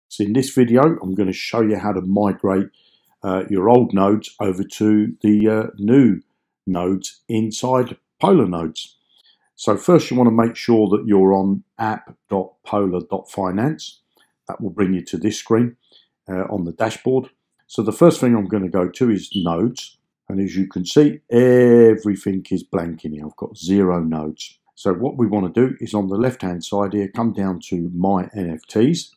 So in this video, I'm going to show you how to migrate your old nodes over to the new nodes inside Polar nodes. So first you want to make sure that you're on app.polar.finance. That will bring you to this screen on the dashboard. So the first thing I'm going to go to is nodes. And as you can see, everything is blank in here. I've got 0 nodes. So what we want to do is on the left-hand side here, come down to My NFTs.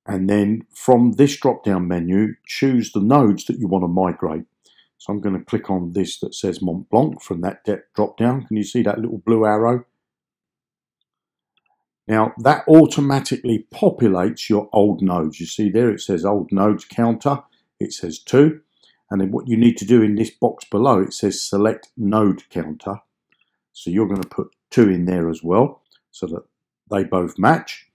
And then from this drop-down menu, choose the nodes that you want to migrate. So I'm going to click on this that says Mont Blanc from that drop-down. Can you see that little blue arrow? Now that automatically populates your old nodes. You see there it says old nodes counter. It says 2. And then what you need to do in this box below, it says select node counter. So you're going to put 2 in there as well so that they both match.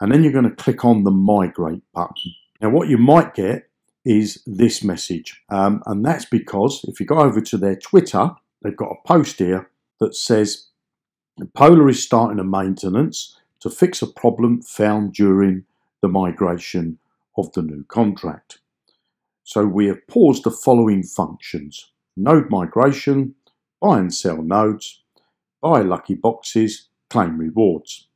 And then you're going to click on the migrate button. Now what you might get is this message. And that's because if you go over to their Twitter, they've got a post here that says Polar is starting a maintenance to fix a problem found during the migration of the new contract. So we have paused the following functions: node migration, buy and sell nodes, buy lucky boxes, claim rewards.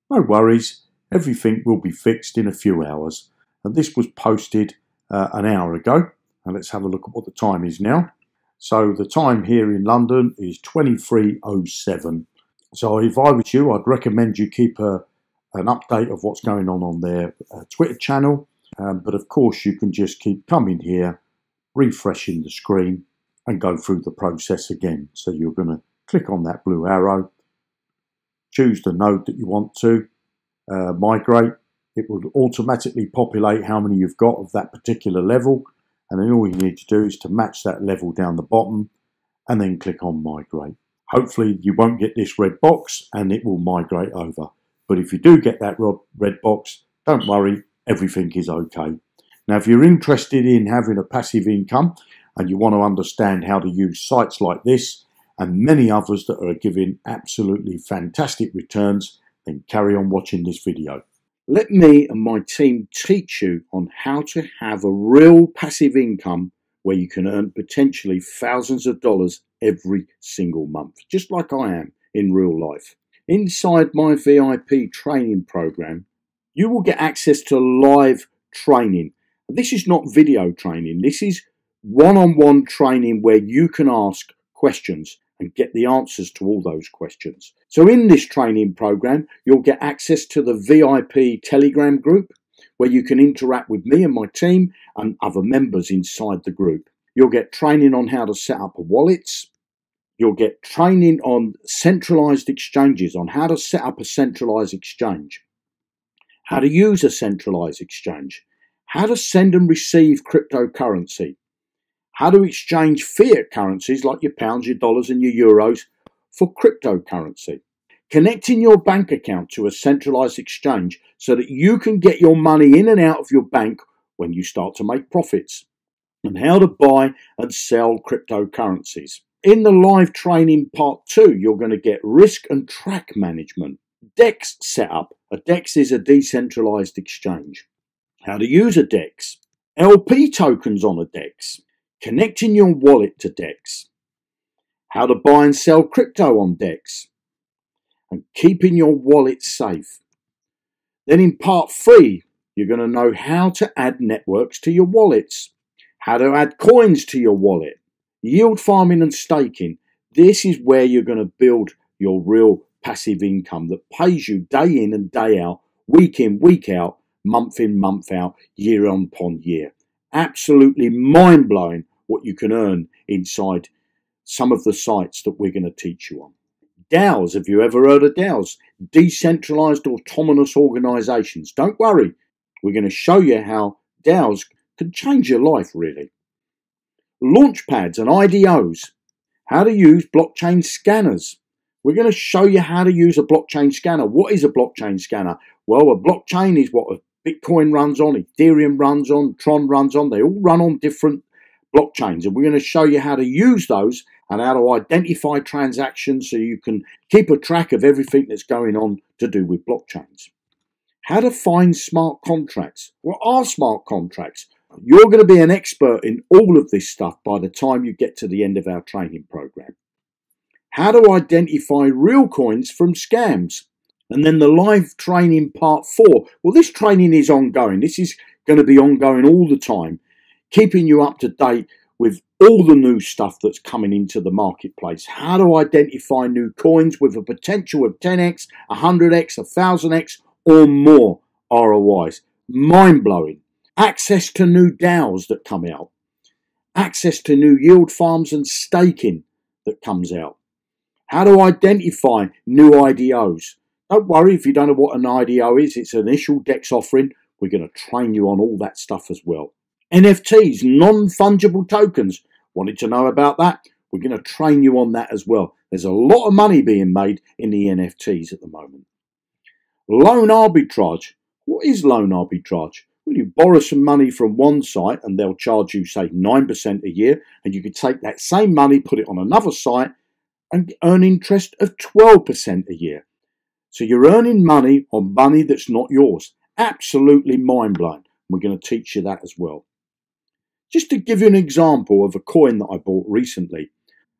No worries, everything will be fixed in a few hours. And this was posted an hour ago. And let's have a look at what the time is now. So the time here in London is 23:07. So if I was you, I'd recommend you keep an update of what's going on their Twitter channel. But of course, you can just keep coming here, refreshing the screen and go through the process again. So you're going to click on that blue arrow, choose the node that you want to migrate. It will automatically populate how many you've got of that particular level. And then all you need to do is to match that level down the bottom and then click on migrate. Hopefully you won't get this red box and it will migrate over. But if you do get that red box, don't worry, everything is okay. Now, if you're interested in having a passive income and you want to understand how to use sites like this and many others that are giving absolutely fantastic returns, then carry on watching this video. Let me and my team teach you on how to have a real passive income where you can earn potentially thousands of dollars every single month, just like I am in real life. Inside my VIP training program, you will get access to live training. This is not video training. This is one-on-one training where you can ask questions and get the answers to all those questions. So in this training program, you'll get access to the VIP Telegram group where you can interact with me and my team and other members inside the group. You'll get training on how to set up wallets. You'll get training on centralized exchanges, on how to set up a centralized exchange, how to use a centralized exchange, how to send and receive cryptocurrency, how to exchange fiat currencies like your pounds, your dollars and your euros for cryptocurrency, connecting your bank account to a centralized exchange so that you can get your money in and out of your bank when you start to make profits, and how to buy and sell cryptocurrencies. In the live training part 2, you're going to get risk and track management, DEX setup. A DEX is a decentralized exchange. How to use a DEX, LP tokens on a DEX, connecting your wallet to DEX, how to buy and sell crypto on DEX, and keeping your wallet safe. Then in part 3, you're going to know how to add networks to your wallets, how to add coins to your wallet, yield farming and staking. This is where you're going to build your real passive income that pays you day in and day out, week in, week out, month in, month out, year upon year. Absolutely mind-blowing what you can earn inside some of the sites that we're going to teach you on. DAOs, have you ever heard of DAOs? Decentralized autonomous organizations. Don't worry, we're going to show you how DAOs can change your life, really. Launchpads and IDOs, how to use blockchain scanners. We're going to show you how to use a blockchain scanner. What is a blockchain scanner? Well, a blockchain is what Bitcoin runs on, Ethereum runs on, Tron runs on. They all run on different blockchains, and we're going to show you how to use those and how to identify transactions so you can keep a track of everything that's going on to do with blockchains. How to find smart contracts. What are smart contracts? You're going to be an expert in all of this stuff by the time you get to the end of our training program. How to identify real coins from scams. And then the live training part 4. Well, this training is ongoing. This is going to be ongoing all the time, keeping you up to date with all the new stuff that's coming into the marketplace. How to identify new coins with a potential of 10x, 100x, 1000x or more ROIs. Mind-blowing. Access to new DAOs that come out. Access to new yield farms and staking that comes out. How to identify new IDOs. Don't worry if you don't know what an IDO is. It's an initial DEX offering. We're going to train you on all that stuff as well. NFTs, non-fungible tokens. Wanted to know about that? We're going to train you on that as well. There's a lot of money being made in the NFTs at the moment. Loan arbitrage. What is loan arbitrage? Well, you borrow some money from one site and they'll charge you, say, 9% a year, and you could take that same money, put it on another site and earn interest of 12% a year. So you're earning money on money that's not yours. Absolutely mind-blowing. We're going to teach you that as well. Just to give you an example of a coin that I bought recently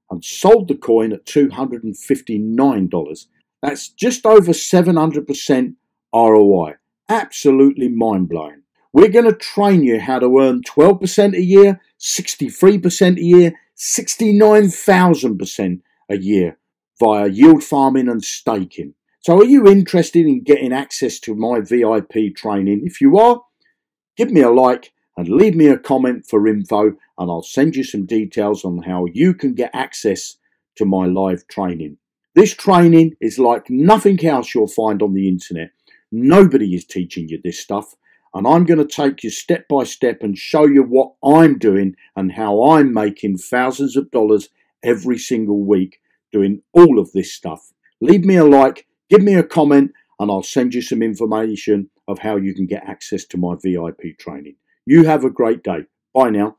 and sold the coin at $259. That's just over 700% ROI. Absolutely mind-blowing. We're going to train you how to earn 12% a year, 63% a year, 69,000% a year via yield farming and staking. So are you interested in getting access to my VIP training? If you are, give me a like and leave me a comment for info, and I'll send you some details on how you can get access to my live training. This training is like nothing else you'll find on the internet. Nobody is teaching you this stuff, and I'm going to take you step by step and show you what I'm doing and how I'm making thousands of dollars every single week doing all of this stuff. Leave me a like, give me a comment, and I'll send you some information of how you can get access to my VIP training. You have a great day. Bye now.